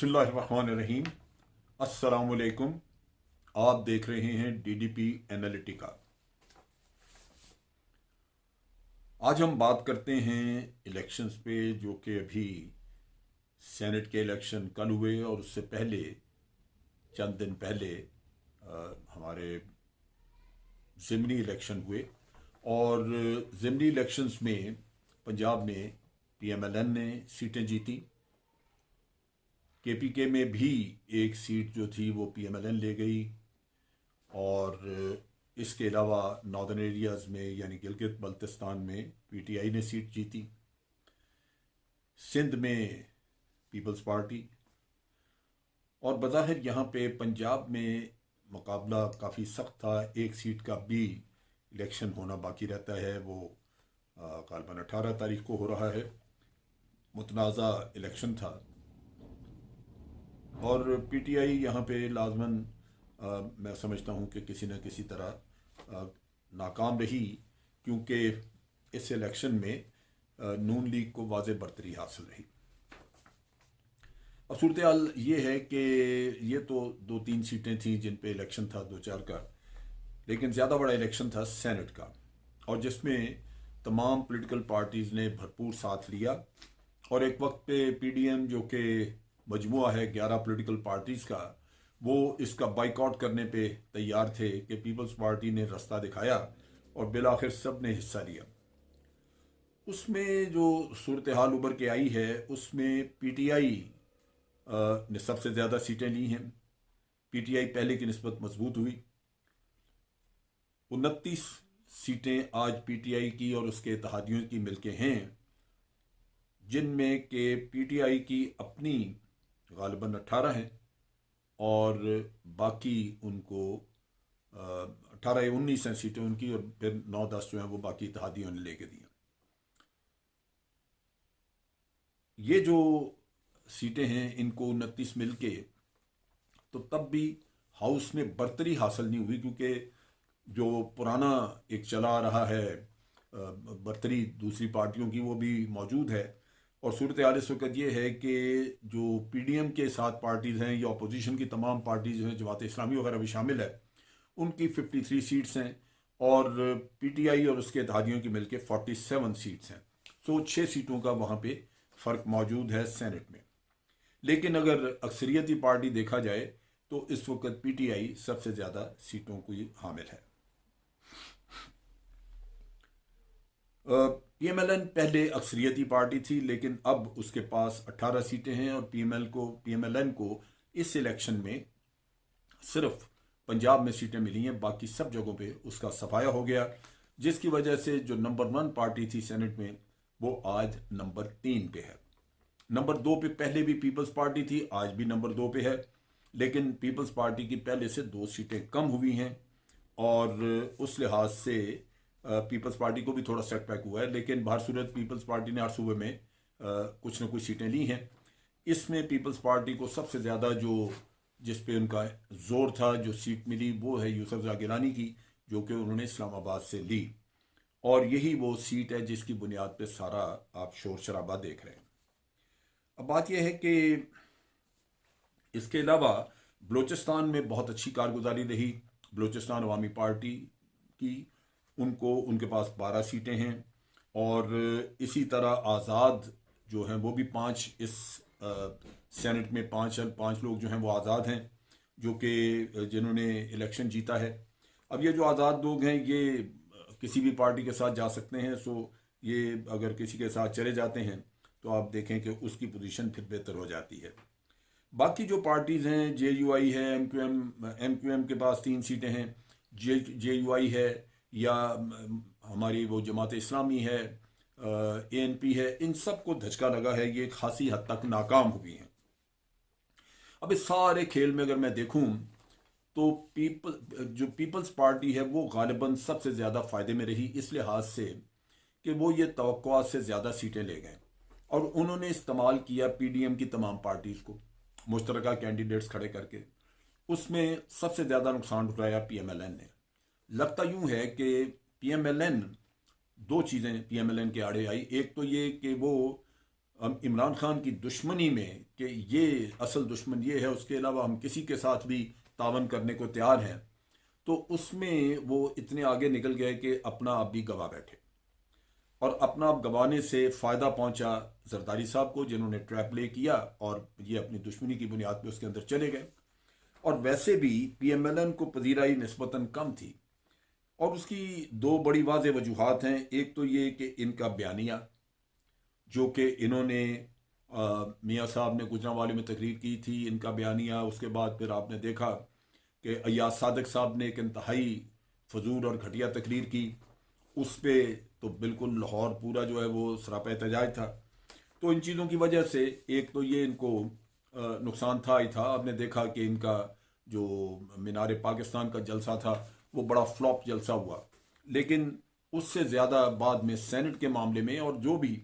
बिस्मिल्लाहिर्रहमानिर्रहीम। अस्सलामुअलैकुम। आप देख रहे हैं डीडीपी एनालिटिका। आज हम बात करते हैं इलेक्शंस पे, जो कि अभी सेनेट के इलेक्शन कल हुए और उससे पहले चंद दिन पहले हमारे ज़िमनी इलेक्शन हुए। और ज़िमनी इलेक्शंस में पंजाब में पीएमएलएन ने सीटें जीती। केपीके में भी एक सीट जो थी वो पीएमएलएन ले गई। और इसके अलावा नॉर्दर्न एरियाज़ में यानी गिलगित बल्तिस्तान में पीटीआई ने सीट जीती। सिंध में पीपल्स पार्टी। और बज़ाहिर यहाँ पे पंजाब में मुकाबला काफ़ी सख्त था। एक सीट का भी इलेक्शन होना बाकी रहता है, वो ग़ालिबन 18 तारीख को हो रहा है। मुतनाज़ा इलेक्शन था और पीटीआई यहाँ पे लाजमन मैं समझता हूँ कि किसी न किसी तरह नाकाम रही, क्योंकि इस इलेक्शन में नून लीग को वाज़ेह बरतरी हासिल रही। अब सूरत हाल ये है कि ये तो 2-3 सीटें थीं जिन पे इलेक्शन था 2-4 का, लेकिन ज़्यादा बड़ा इलेक्शन था सेनेट का, और जिसमें तमाम पॉलिटिकल पार्टीज़ ने भरपूर साथ लिया। और एक वक्त पे पीडीएम, जो कि मजमुआ है 11 पॉलिटिकल पार्टीज़ का, वो इसका बाइकआउट करने पे तैयार थे कि पीपल्स पार्टी ने रास्ता दिखाया और बिलाखिर सब ने हिस्सा लिया। उसमें जो सूरत हाल उभर के आई है उसमें पीटीआई ने सबसे ज़्यादा सीटें ली हैं। पीटीआई पहले की निस्बत मजबूत हुई। 29 सीटें आज पीटीआई की और उसके इत्तेहादियों की मिलके हैं, जिनमें के पीटीआई की अपनी ग़ालिबन 18 हैं और बाकी उनको 18 या 19 हैं सीटें उनकी, और फिर 9-10 जो हैं वो बाकी इत्तेहादियों ने लेके दिए। ये जो सीटें हैं इनको 29 मिलके, तो तब भी हाउस में बर्तरी हासिल नहीं हुई, क्योंकि जो पुराना एक चला आ रहा है बर्तरी दूसरी पार्टियों की, वो भी मौजूद है। और सूरत हाल इस वक्त ये है कि जो पीडीएम के साथ पार्टीज़ हैं या अपोजिशन की तमाम पार्टीज़ हैं, जमात इस्लामी वगैरह भी शामिल है, उनकी 53 सीट्स हैं और पीटीआई और उसके इत्तेहादियों की मिलके 47 सीट्स हैं। तो 6 सीटों का वहाँ पे फ़र्क मौजूद है सेनेट में। लेकिन अगर अक्सरियती पार्टी देखा जाए तो इस वक्त पीटीआई सबसे ज़्यादा सीटों की हामिल है। पीएमएलएन पहले अक्सरियती पार्टी थी, लेकिन अब उसके पास 18 सीटें हैं और पीएमएलएन को इस इलेक्शन में सिर्फ पंजाब में सीटें मिली हैं, बाकी सब जगहों पे उसका सफाया हो गया, जिसकी वजह से जो नंबर 1 पार्टी थी सेनेट में वो आज नंबर 3 पे है। नंबर 2 पे पहले भी पीपल्स पार्टी थी, आज भी नंबर 2 पे है, लेकिन पीपल्स पार्टी की पहले से 2 सीटें कम हुई हैं और उस लिहाज से पीपल्स पार्टी को भी थोड़ा सेटबैक हुआ है। लेकिन बाहर सूरत पीपल्स पार्टी ने हर सूबे में कुछ न कुछ सीटें ली हैं। इसमें पीपल्स पार्टी को सबसे ज़्यादा जिस पे उनका जोर था, जो सीट मिली, वो है यूसुफ गिलानी की, जो कि उन्होंने इस्लामाबाद से ली, और यही वो सीट है जिसकी बुनियाद पे सारा आप शोर शराबा देख रहे हैं। अब बात यह है कि इसके अलावा बलूचिस्तान में बहुत अच्छी कारगुजारी रही बलूचिस्तान अवामी पार्टी की। उनके पास 12 सीटें हैं और इसी तरह आज़ाद जो हैं वो भी 5, इस सेनेट में 5 लोग जो हैं वो आज़ाद हैं, जो कि जिन्होंने इलेक्शन जीता है। अब ये जो आज़ाद लोग हैं ये किसी भी पार्टी के साथ जा सकते हैं, सो ये अगर किसी के साथ चले जाते हैं तो आप देखें कि उसकी पोजीशन फिर बेहतर हो जाती है। बाकी जो पार्टीज़ हैं, जेयूआई है, एमक्यूएम के पास 3 सीटें हैं, जेयूआई है, या हमारी वो जमात इस्लामी है, एएनपी है, इन सब को धचका लगा है, ये खासी हद तक नाकाम हुई हैं। अब इस सारे खेल में अगर मैं देखूं तो पीपल्स पार्टी है वो गालिबन सबसे ज़्यादा फ़ायदे में रही, इस लिहाज से कि वो ये तवक्कुआत से ज़्यादा सीटें ले गए और उन्होंने इस्तेमाल किया पीडीएम की तमाम पार्टीज़ को मुश्तरका कैंडिडेट्स खड़े करके। उसमें सबसे ज़्यादा नुकसान उठाया पीएमएलएन ने। लगता यूं है कि पीएमएलएन, 2 चीज़ें पीएमएलएन के आड़े आई। एक तो ये कि वो इमरान खान की दुश्मनी में कि ये असल दुश्मन ये है, उसके अलावा हम किसी के साथ भी तावन करने को तैयार हैं, तो उसमें वो इतने आगे निकल गए कि अपना आप भी गवा बैठे। और अपना आप गंवाने से फ़ायदा पहुंचा जरदारी साहब को, जिन्होंने ट्रैप प्ले किया और ये अपनी दुश्मनी की बुनियाद पर उसके अंदर चले गए। और वैसे भी PMLN को पजीराई निस्बतन कम थी, और उसकी दो बड़ी वाज़ेह वजूहात हैं। एक तो ये कि इनका बयानिया, जो कि इन्होंने मियाँ साहब ने गुजरांवाले में तकरीर की थी, इनका बयानिया। उसके बाद फिर आपने देखा कि अय्याज सादिक साहब ने एक इंतहाई फजूल और घटिया तकरीर की, उस पर तो बिल्कुल लाहौर पूरा जो है वो सरापा एहतजाज था। तो इन चीज़ों की वजह से एक तो ये इनको नुकसान था ही था। आपने देखा कि इनका जो मीनार पाकिस्तान का जलसा था वो बड़ा फ्लॉप जलसा हुआ। लेकिन उससे ज़्यादा बाद में सेनेट के मामले में, और जो भी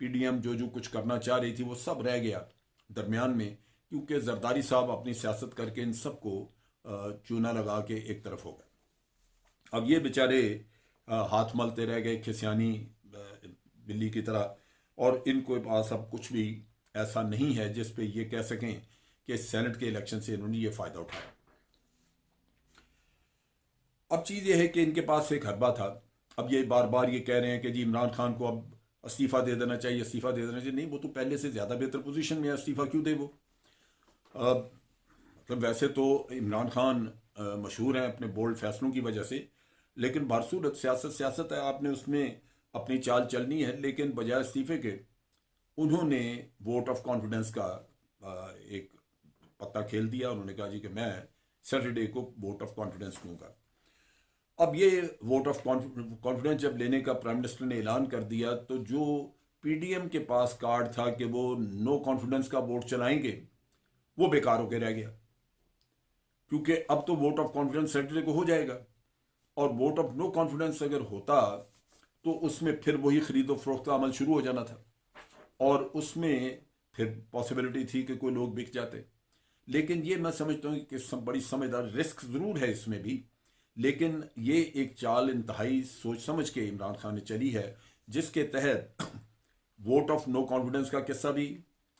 PDM जो कुछ करना चाह रही थी, वो सब रह गया दरमियान में, क्योंकि जरदारी साहब अपनी सियासत करके इन सबको चूना लगा के एक तरफ हो गए। अब ये बेचारे हाथ मलते रह गए खिसियानी बिल्ली की तरह, और इनको पास अब कुछ भी ऐसा नहीं है जिस पे ये कह सकें कि सेनेट के इलेक्शन से इन्होंने ये फ़ायदा उठाया। अब चीज़ ये है कि इनके पास एक हरबा था। अब ये बार बार ये कह रहे हैं कि जी इमरान खान को अब इस्तीफ़ा दे देना चाहिए, इस्तीफ़ा दे देना चाहिए। नहीं, वो तो पहले से ज़्यादा बेहतर पोजीशन में है, इस्तीफ़ा क्यों दे वो। मतलब वैसे तो इमरान खान मशहूर हैं अपने बोल्ड फैसलों की वजह से, लेकिन बारसूरत सियासत सियासत है, आपने उसमें अपनी चाल चलनी है। लेकिन बजाय इस्तीफ़े के उन्होंने वोट ऑफ कॉन्फिडेंस का एक पत्ता खेल दिया। उन्होंने कहा जी कि मैं सैटरडे को वोट ऑफ कॉन्फिडेंस दूंगा। अब ये वोट ऑफ कॉन्फिडेंस जब लेने का प्राइम मिनिस्टर ने ऐलान कर दिया, तो जो PDM के पास कार्ड था कि वो नो कॉन्फिडेंस का वोट चलाएंगे, वो बेकार होकर रह गया, क्योंकि अब तो वोट ऑफ कॉन्फिडेंस सैटरडे को हो जाएगा। और वोट ऑफ नो कॉन्फिडेंस अगर होता तो उसमें फिर वही खरीदो फरोख्त का अमल शुरू हो जाना था, और उसमें फिर पॉसिबिलिटी थी कि कोई लोग बिक जाते। लेकिन ये मैं समझता हूँ कि बड़ी समझदार रिस्क ज़रूर है इसमें भी, लेकिन ये एक चाल इंतहाई सोच समझ के इमरान खान ने चली है, जिसके तहत वोट ऑफ नो कॉन्फिडेंस का किस्सा भी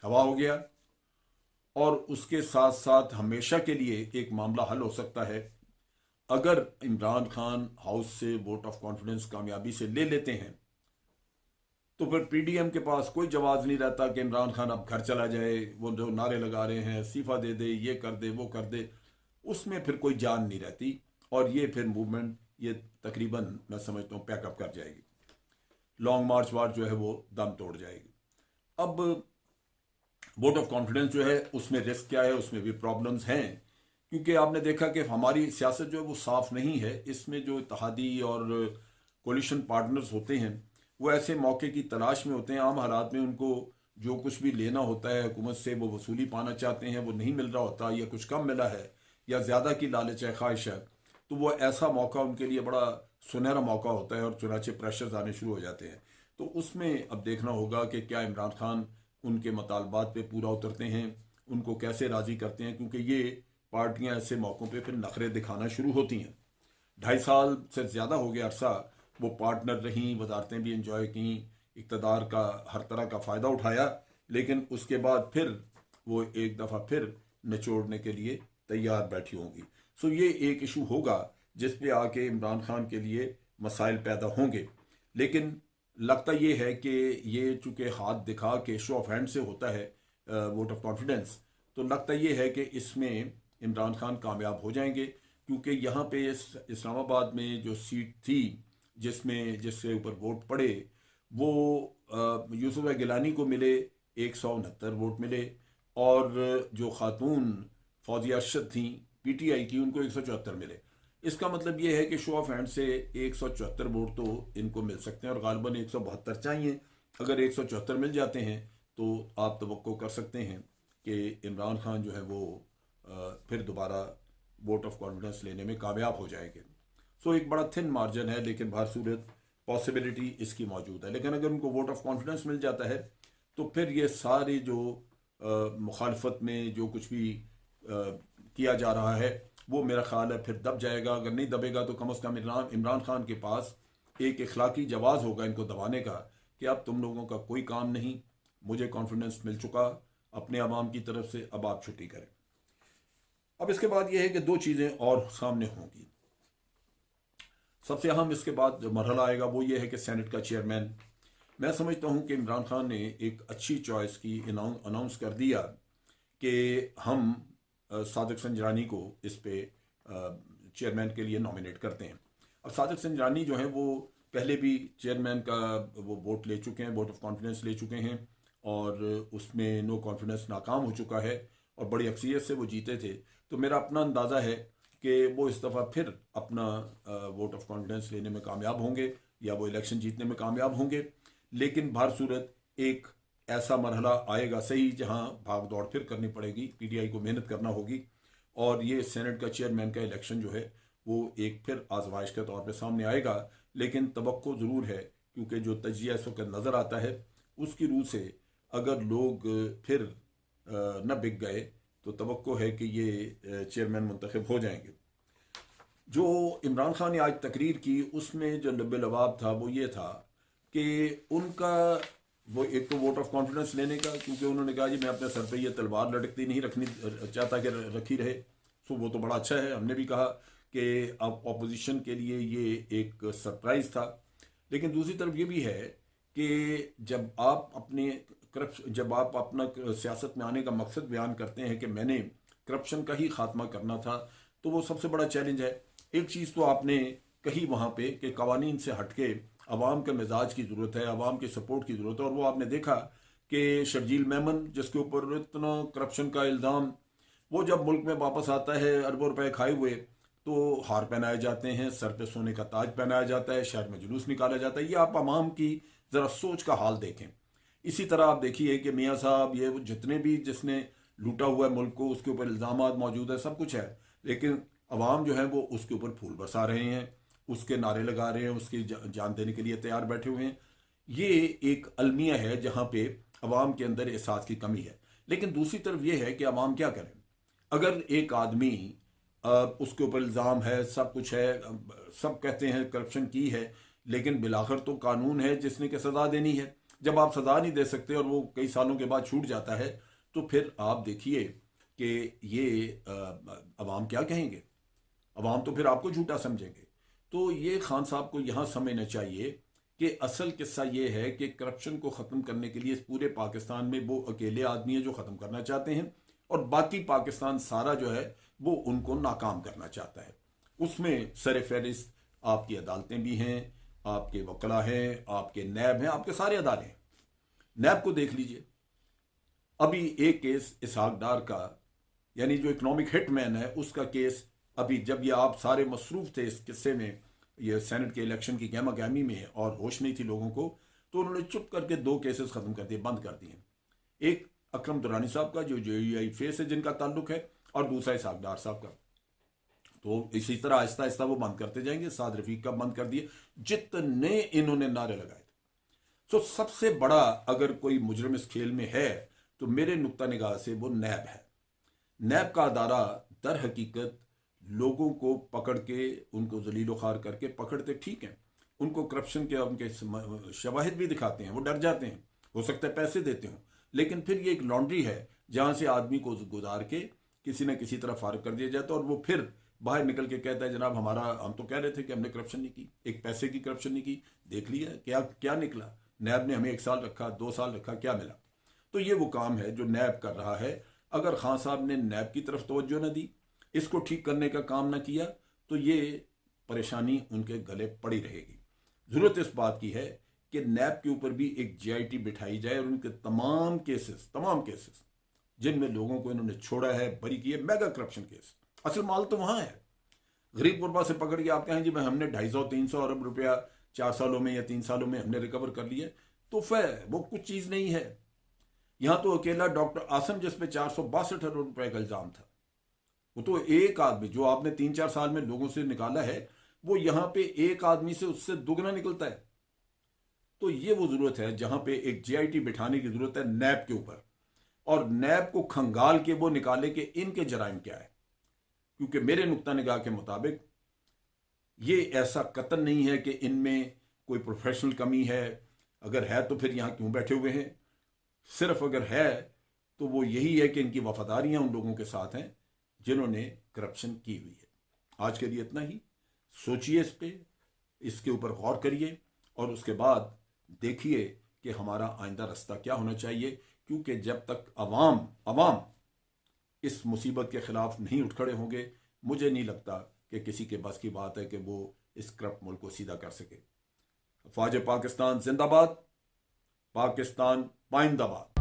हवा हो गया, और उसके साथ साथ हमेशा के लिए एक मामला हल हो सकता है। अगर इमरान खान हाउस से वोट ऑफ कॉन्फिडेंस कामयाबी से ले लेते हैं, तो फिर PDM के पास कोई जवाब नहीं रहता कि इमरान खान अब घर चला जाए। वो जो नारे लगा रहे हैं इस्तीफा दे दे, ये कर दे, वो कर दे, उसमें फिर कोई जान नहीं रहती, और ये फिर मूवमेंट ये तकरीबन मैं समझता हूँ पैकअप कर जाएगी। लॉन्ग मार्च वार जो है वो दम तोड़ जाएगी। अब वोट ऑफ कॉन्फिडेंस जो है उसमें रिस्क क्या है, उसमें भी प्रॉब्लम्स हैं, क्योंकि आपने देखा कि हमारी सियासत जो है वो साफ नहीं है। इसमें जो इत्तेहादी और कोलिशन पार्टनर्स होते हैं वो ऐसे मौके की तलाश में होते हैं। आम हालात में उनको जो कुछ भी लेना होता है हुकूमत से, वो वसूली पाना चाहते हैं, वो नहीं मिल रहा होता, या कुछ कम मिला है, या ज़्यादा की लालच है, ख्वाहिश है, तो वो ऐसा मौका उनके लिए बड़ा सुनहरा मौका होता है, और चुनाचे प्रेशर्स आने शुरू हो जाते हैं। तो उसमें अब देखना होगा कि क्या इमरान खान उनके मुतालबात पे पूरा उतरते हैं, उनको कैसे राज़ी करते हैं, क्योंकि ये पार्टियां ऐसे मौक़ों पे फिर नखरे दिखाना शुरू होती हैं। 2.5 साल से ज़्यादा हो गया अरसा वो पार्टनर रहीं, वजारतें भी इंजॉय की, इक़्तिदार का हर तरह का फ़ायदा उठाया, लेकिन उसके बाद फिर वो एक दफ़ा फिर निचोड़ने के लिए तैयार बैठी होंगी। सो ये एक इशू होगा जिस पे आके इमरान खान के लिए मसाइल पैदा होंगे। लेकिन लगता ये है कि ये चूँकि हाथ दिखा के शो ऑफ हैंड से होता है वोट ऑफ कॉन्फिडेंस, तो लगता ये है कि इसमें इमरान खान कामयाब हो जाएंगे, क्योंकि यहाँ पे इस्लामाबाद में जो सीट थी जिससे ऊपर वोट पड़े, वो यूसुफ गिलानी को मिले 169 वोट मिले, और जो खातून फौजिया अरशद थी PTI की, उनको 174 मिले। इसका मतलब ये है कि शो ऑफ हैंड से 174 वोट तो इनको मिल सकते हैं, और गालिबन 172 चाहिए। अगर 174 मिल जाते हैं तो आप तवक्को कर सकते हैं कि इमरान खान जो है वो फिर दोबारा वोट ऑफ कॉन्फिडेंस लेने में कामयाब हो जाएंगे। सो एक बड़ा थिन मार्जिन है, लेकिन बाहर सूरत पॉसिबिलिटी इसकी मौजूद है। लेकिन अगर उनको वोट ऑफ कॉन्फिडेंस मिल जाता है तो फिर ये सारे जो मुखालफत में जो कुछ भी किया जा रहा है वो मेरा ख्याल है फिर दब जाएगा। अगर नहीं दबेगा तो कम अज़ कम इमरान खान के पास एक इखलाकी जवाज़ होगा इनको दबाने का, कि अब तुम लोगों का कोई काम नहीं, मुझे कॉन्फिडेंस मिल चुका अपने अवाम की तरफ से, अब आप छुट्टी करें। अब इसके बाद यह है कि दो चीज़ें और सामने होंगी। सबसे अहम इसके बाद जो मरहला आएगा वो ये है कि सेनेट का चेयरमैन, मैं समझता हूँ कि इमरान खान ने एक अच्छी चॉइस की, अनाउंस कर दिया कि हम सादिक संजरानी को इस पे चेयरमैन के लिए नॉमिनेट करते हैं। अब सादिक संजरानी जो हैं वो पहले भी चेयरमैन का वो वोट ले चुके हैं, वोट ऑफ कॉन्फिडेंस ले चुके हैं, और उसमें नो कॉन्फिडेंस नाकाम हो चुका है और बड़ी अक्सरियत से वो जीते थे। तो मेरा अपना अंदाज़ा है कि वो इस दफ़ा फिर अपना वोट ऑफ कॉन्फिडेंस लेने में कामयाब होंगे या वो इलेक्शन जीतने में कामयाब होंगे। लेकिन बाहर सूरत एक ऐसा मरहला आएगा सही जहां भाग दौड़ फिर करनी पड़ेगी, पीटीआई को मेहनत करना होगी, और ये सेनेट का चेयरमैन का इलेक्शन जो है वो एक फिर आजमाइश के तौर पे सामने आएगा। लेकिन तवक्को ज़रूर है, क्योंकि जो तजिया इस वक्त नज़र आता है उसकी रूह से अगर लोग फिर न बिक गए तो तवक्को है कि ये चेयरमैन मुंतखब हो जाएंगे। जो इमरान खान ने आज तकरीर की उसमें जो लब्बे लवाब था वो ये था कि उनका वो एक तो वोट ऑफ कॉन्फिडेंस लेने का, क्योंकि उन्होंने कहा जी मैं अपने सर पे ये तलवार लटकती नहीं रखनी चाहता कि रखी रहे, तो वो तो बड़ा अच्छा है। हमने भी कहा कि अब अपोजिशन के लिए ये एक सरप्राइज था। लेकिन दूसरी तरफ ये भी है कि जब आप अपना सियासत में आने का मकसद बयान करते हैं कि मैंने करप्शन का ही खात्मा करना था, तो वो सबसे बड़ा चैलेंज है। एक चीज़ तो आपने कही वहाँ पे कि कवानीन से हटके अवाम के मिजाज की ज़रूरत है, अवाम के सपोर्ट की ज़रूरत है, और वो आपने देखा कि शर्जील मेमन जिसके ऊपर इतना करप्शन का इल्ज़ाम, वो जब मुल्क में वापस आता है अरबों रुपए खाए हुए, तो हार पहनाए जाते हैं, सर पे सोने का ताज पहनाया जाता है, शहर में जुलूस निकाला जाता है। ये आप अवाम की ज़रा सोच का हाल देखें। इसी तरह आप देखिए कि मियाँ साहब ये जितने भी जिसने लूटा हुआ है मुल्क को, उसके ऊपर इल्ज़ामात मौजूद है, सब कुछ है, लेकिन अवाम जो है वो उसके ऊपर फूल बरसा रहे हैं, उसके नारे लगा रहे हैं, उसकी जान देने के लिए तैयार बैठे हुए हैं। ये एक अलमिया है जहाँ पे अवाम के अंदर एहसास की कमी है। लेकिन दूसरी तरफ ये है कि अवाम क्या करें। अगर एक आदमी उसके ऊपर इल्ज़ाम है, सब कुछ है, सब कहते हैं करप्शन की है, लेकिन बिलाखिर तो कानून है जिसने कि सज़ा देनी है। जब आप सज़ा नहीं दे सकते और वो कई सालों के बाद छूट जाता है, तो फिर आप देखिए कि ये अवाम क्या कहेंगे। अवाम तो फिर आपको झूठा समझेंगे। तो ये खान साहब को यहाँ समझना चाहिए कि असल किस्सा ये है कि करप्शन को ख़त्म करने के लिए इस पूरे पाकिस्तान में वो अकेले आदमी है जो ख़त्म करना चाहते हैं, और बाकी पाकिस्तान सारा जो है वो उनको नाकाम करना चाहता है। उसमें सर फहरिस्त आपकी अदालतें भी हैं, आपके वकला हैं, आपके नैब हैं, आपके सारे अदारे हैं। नैब को देख लीजिए, अभी एक केस इसहाक डार का, यानी जो इकोनॉमिक हिटमैन है, उसका केस अभी, जब ये आप सारे मसरूफ थे इस किस्से में, ये सेनेट के इलेक्शन की गहमा गहमी में और होश नहीं थी लोगों को, तो उन्होंने चुप करके दो केसेस खत्म कर दिए, बंद कर दिए। एक अकरम दुरानी साहब का जो जेयूआई फेस है जिनका ताल्लुक है, और दूसरा इसहाक डार साहब का। तो इसी तरह आहिस्ता आहिस्ता वो बंद करते जाएंगे। साद रफीक का बंद कर दिए, जितने इन्होंने नारे लगाए थे। तो सबसे बड़ा अगर कोई मुजरिम इस खेल में है तो मेरे नुक्ता निगाह से वो नैब है। नैब का अदारा दर हकीकत लोगों को पकड़ के, उनको जलीलो खार करके पकड़ते ठीक है, उनको करप्शन के उनके शवाहिद भी दिखाते हैं, वो डर जाते हैं, हो सकता है पैसे देते हों, लेकिन फिर ये एक लॉन्ड्री है जहां से आदमी को गुजार के किसी न किसी तरह फारिग कर दिया जाता है, और वो फिर बाहर निकल के कहता है जनाब हम तो कह रहे थे कि हमने करप्शन नहीं की, एक पैसे की करप्शन नहीं की, देख लिया क्या क्या निकला, नैब ने हमें 1 साल रखा, 2 साल रखा, क्या मिला। तो ये वो काम है जो नैब कर रहा है। अगर खान साहब ने नैब की तरफ तवज्जो न दी, इसको ठीक करने का काम न किया, तो ये परेशानी उनके गले पड़ी रहेगी। जरूरत इस बात की है कि नैब के ऊपर भी एक जीआईटी बिठाई जाए और उनके तमाम केसेस जिनमें लोगों को इन्होंने छोड़ा है, बरी किए, मेगा करप्शन केस, असल माल तो वहां है। गरीब गुरबा से पकड़ के आप कहें जी हमने 250-300 अरब रुपया 4 सालों में या 3 सालों में हमने रिकवर कर लिया, तो फिर वो कुछ चीज नहीं है। यहां तो अकेला डॉक्टर आसम जिस पे 462 अरब रुपए का इल्जाम था, वो तो एक आदमी जो आपने 3-4 साल में लोगों से निकाला है, वो यहां पे एक आदमी से उससे दुगना निकलता है। तो ये वो जरूरत है जहां पे एक जीआईटी बिठाने की जरूरत है नैब के ऊपर, और नैब को खंगाल के वो निकाले कि इनके जराइम क्या है। क्योंकि मेरे नुक्ता निगाह के मुताबिक ये ऐसा कतन नहीं है कि इनमें कोई प्रोफेशनल कमी है, अगर है तो फिर यहां क्यों बैठे हुए हैं। सिर्फ अगर है तो वो यही है कि इनकी वफादारियां उन लोगों के साथ हैं जिन्होंने करप्शन की हुई है। आज के लिए इतना ही। सोचिए इस पे, इसके ऊपर गौर करिए और उसके बाद देखिए कि हमारा आइंदा रास्ता क्या होना चाहिए, क्योंकि जब तक अवाम अवाम इस मुसीबत के खिलाफ नहीं उठ खड़े होंगे, मुझे नहीं लगता कि किसी के बस की बात है कि वो इस करप्ट मुल्क को सीधा कर सके। फौज पाकिस्तान जिंदाबाद, पाकिस्तान पाइंदाबाद।